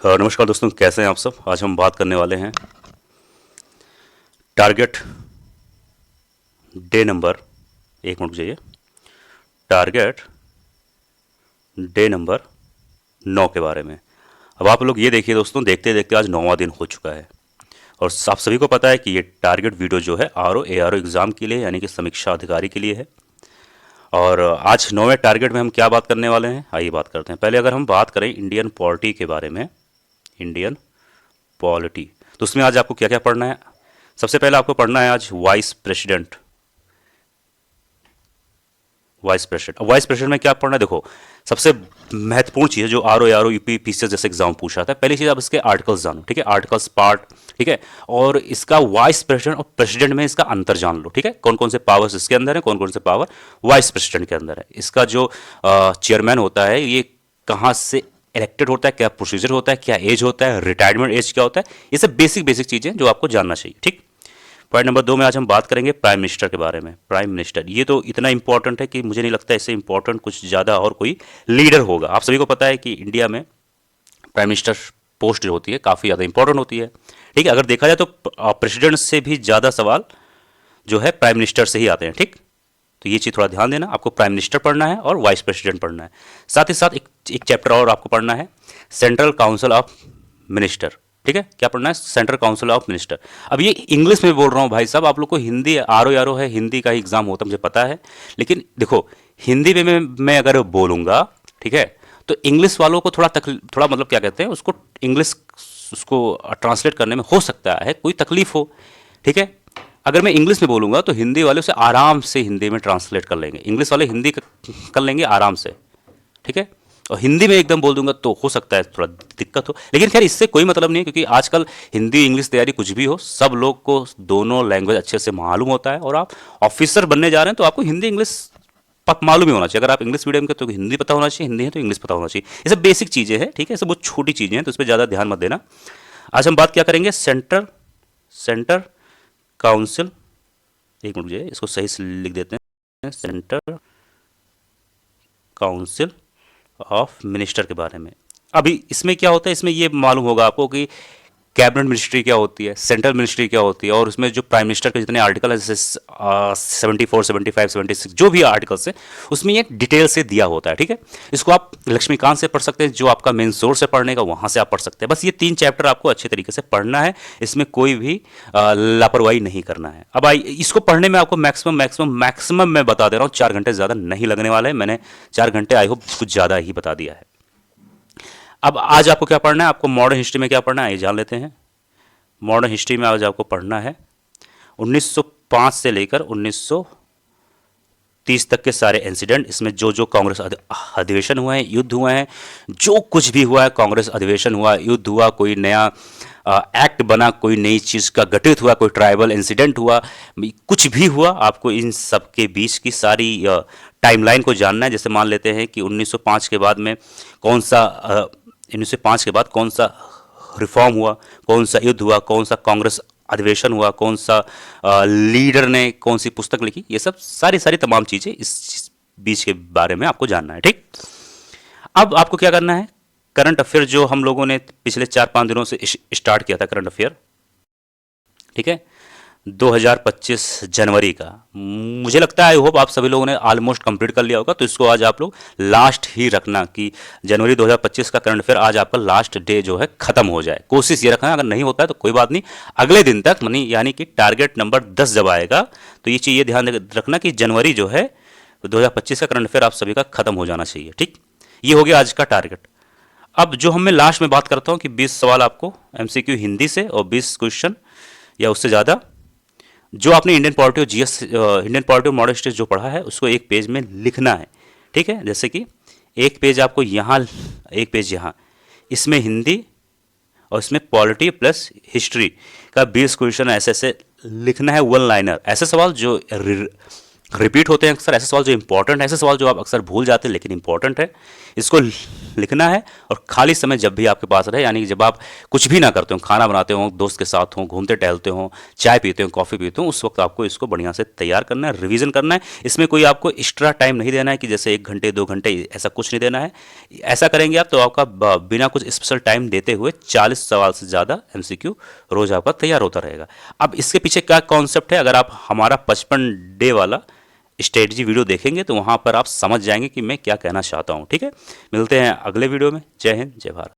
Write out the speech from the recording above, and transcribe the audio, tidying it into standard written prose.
नमस्कार दोस्तों, कैसे हैं आप सब। आज हम बात करने वाले हैं टारगेट डे नंबर, एक मिनट जाइए, टारगेट डे नंबर 9 के बारे में। अब आप लोग ये देखिए दोस्तों, देखते देखते आज 9वां दिन हो चुका है और आप सभी को पता है कि ये टारगेट वीडियो जो है ARO एग्ज़ाम के लिए यानी कि समीक्षा अधिकारी के लिए है। और आज 9वें टारगेट में हम क्या बात करने वाले हैं, आइए बात करते हैं। पहले अगर हम बात करें इंडियन पॉलिटी के बारे में, इंडियन पॉलिटी, तो उसमें आज आपको क्या क्या पढ़ना है। सबसे पहले आपको पढ़ना है आज vice president. Vice president, vice president में क्या पढ़ना है, देखो सबसे महत्वपूर्ण चीज़ है जो ARO यूपी PCS जैसे एग्जाम पूछा था। पहली चीज़ आप इसके आर्टिकल्स जानो, ठीक है, आर्टिकल्स पार्ट, ठीक है, और इसका वाइस प्रेसिडेंट और प्रेसिडेंट में इसका अंतर जान लो, ठीक है, कौन कौन से पावर्स इसके अंदर है, कौन कौन से पावर वाइस प्रेसिडेंट के अंदर है। इसका जो चेयरमैन होता है ये कहाँ से इलेक्टेड होता है, क्या प्रोसीजर होता है, क्या एज होता है, रिटायरमेंट एज क्या होता है, ये सब बेसिक बेसिक चीज़ें जो आपको जानना चाहिए। ठीक, पॉइंट नंबर 2 में आज हम बात करेंगे प्राइम मिनिस्टर के बारे में। प्राइम मिनिस्टर ये तो इतना इंपॉर्टेंट है कि मुझे नहीं लगता इससे इंपॉर्टेंट कुछ ज़्यादा और कोई लीडर होगा। आप सभी को पता है कि इंडिया में प्राइम मिनिस्टर पोस्ट जो होती है काफ़ी ज़्यादा इंपॉर्टेंट होती है। ठीक है, अगर देखा जाए तो प्रेसिडेंट से भी ज़्यादा सवाल जो है प्राइम मिनिस्टर से ही आते हैं। ठीक, तो ये चीज़ थोड़ा ध्यान देना, आपको प्राइम मिनिस्टर पढ़ना है और वाइस प्रेसिडेंट पढ़ना है। साथ ही साथ एक चैप्टर और आपको पढ़ना है, सेंट्रल काउंसिल ऑफ मिनिस्टर। ठीक है, क्या पढ़ना है, सेंट्रल काउंसिल ऑफ मिनिस्टर। अब ये इंग्लिश में बोल रहा हूँ भाई साहब, आप लोग को हिंदी ARO है, हिंदी का ही एग्जाम होता है मुझे पता है, लेकिन देखो हिंदी में मैं अगर बोलूँगा, ठीक है, तो इंग्लिश वालों को थोड़ा मतलब क्या कहते हैं उसको, इंग्लिश उसको ट्रांसलेट करने में हो सकता है कोई तकलीफ हो। ठीक है, अगर मैं इंग्लिश में बोलूँगा तो हिंदी वाले उसे आराम से हिंदी में ट्रांसलेट कर लेंगे, इंग्लिश वाले हिंदी कर लेंगे आराम से। ठीक है, और हिंदी में एकदम बोल दूंगा तो हो सकता है थोड़ा दिक्कत हो, लेकिन खैर इससे कोई मतलब नहीं है, क्योंकि आजकल हिंदी इंग्लिश तैयारी कुछ भी हो, सब लोग को दोनों लैंग्वेज अच्छे से मालूम होता है। और आप ऑफिसर बनने जा रहे हैं तो आपको हिंदी इंग्लिश मालूम ही होना चाहिए। अगर आप इंग्लिश मीडियम के तो हिंदी पता होना चाहिए, हिंदी है तो इंग्लिश पता होना चाहिए। ये सब बेसिक चीज़ें हैं, ठीक है, ये सब बहुत छोटी चीज़ें हैं, तो इस पर ज़्यादा ध्यान मत देना। आज हम बात क्या करेंगे, सेंटर काउंसिल, एक मिनट मुझे इसको सही से लिख देते हैं, सेंटर काउंसिल ऑफ मिनिस्टर के बारे में। अभी इसमें क्या होता है, इसमें ये मालूम होगा आपको कि कैबिनेट मिनिस्ट्री क्या होती है, सेंट्रल मिनिस्ट्री क्या होती है, और उसमें जो प्राइम मिनिस्टर के जितने आर्टिकल हैं जैसे 74, 75, 76 जो भी आर्टिकल्स है उसमें ये डिटेल से दिया होता है। ठीक है, इसको आप लक्ष्मीकांत से पढ़ सकते हैं, जो आपका मेन सोर्स है पढ़ने का वहाँ से आप पढ़ सकते हैं। बस ये 3 चैप्टर आपको अच्छे तरीके से पढ़ना है, इसमें कोई भी लापरवाही नहीं करना है। अब इसको पढ़ने में आपको मैक्सिमम मैं बता दे रहा हूँ 4 घंटे ज़्यादा नहीं लगने वाले हैं। मैंने 4 घंटे आई होप कुछ ज़्यादा ही बता दिया है। अब आज आपको क्या पढ़ना है, आपको मॉडर्न हिस्ट्री में क्या पढ़ना है ये जान लेते हैं। मॉडर्न हिस्ट्री में आज आपको पढ़ना है 1905 से लेकर 1930 तक के सारे इंसिडेंट। इसमें जो जो कांग्रेस अधिवेशन हुए हैं, युद्ध हुए हैं, जो कुछ भी हुआ है, कांग्रेस अधिवेशन हुआ, युद्ध हुआ, कोई नया एक्ट बना, कोई नई चीज़ का गठित हुआ, कोई ट्राइबल इंसिडेंट हुआ, कुछ भी हुआ, आपको इन सब के बीच की सारी टाइमलाइन को जानना है। जैसे मान लेते हैं कि 1905 के बाद में कौन सा 1905 के बाद कौन सा रिफॉर्म हुआ, कौन सा युद्ध हुआ, कौन सा कांग्रेस अधिवेशन हुआ, कौन सा लीडर ने कौन सी पुस्तक लिखी, ये सब सारी तमाम चीज़ें इस बीच के बारे में आपको जानना है। ठीक, अब आपको क्या करना है, करंट अफेयर जो हम लोगों ने पिछले 4-5 दिनों से स्टार्ट किया था करंट अफेयर, ठीक है, 2025 जनवरी का, मुझे लगता है आई होप आप सभी लोगों ने ऑलमोस्ट कंप्लीट कर लिया होगा। तो इसको आज आप लोग लास्ट ही रखना कि जनवरी 2025 का करंट अफेयर आज आपका लास्ट डे जो है खत्म हो जाए, कोशिश ये रखना। अगर नहीं होता है तो कोई बात नहीं, अगले दिन तक यानी कि टारगेट नंबर 10 जब आएगा तो ये चीज़ ये ध्यान रखना कि जनवरी जो है 2025 का करंट अफेयर आप सभी का खत्म हो जाना चाहिए। ठीक, ये हो गया आज का टारगेट। अब जो मैं लास्ट में बात करता हूँ कि 20 सवाल आपको MCQ हिंदी से और 20 क्वेश्चन या उससे ज़्यादा जो आपने इंडियन पॉलिटी और GS, इंडियन पॉलिटी और मॉडर्न हिस्ट्री जो पढ़ा है उसको एक पेज में लिखना है। ठीक है, जैसे कि एक पेज आपको यहाँ, एक पेज यहाँ, इसमें हिंदी और इसमें पॉलिटी प्लस हिस्ट्री का 20 क्वेश्चन ऐसे ऐसे लिखना है, 1 लाइनर। ऐसे सवाल जो रिपीट होते हैं अक्सर, ऐसे सवाल जो इंपॉर्टेंट है, ऐसे सवाल जो आप अक्सर भूल जाते हैं लेकिन इंपॉर्टेंट है, इसको लिखना है और खाली समय जब भी आपके पास रहे, यानी कि जब आप कुछ भी ना करते हो, खाना बनाते हो, दोस्त के साथ हो, घूमते टहलते हो, चाय पीते हो, कॉफ़ी पीते हो, उस वक्त आपको इसको बढ़िया से तैयार करना है, रिवीजन करना है। इसमें कोई आपको एक्स्ट्रा टाइम नहीं देना है कि जैसे 1 घंटे 2 घंटे, ऐसा कुछ नहीं देना है। ऐसा करेंगे आप तो आपका बिना कुछ स्पेशल टाइम देते हुए 40 सवाल से ज़्यादा एमसीक्यू रोज आपका तैयार होता रहेगा। अब इसके पीछे क्या कॉन्सेप्ट है, अगर आप हमारा 55 डे वाला स्ट्रेटजी वीडियो देखेंगे तो वहाँ पर आप समझ जाएंगे कि मैं क्या कहना चाहता हूँ। ठीक है, मिलते हैं अगले वीडियो में। जय हिंद, जय भारत।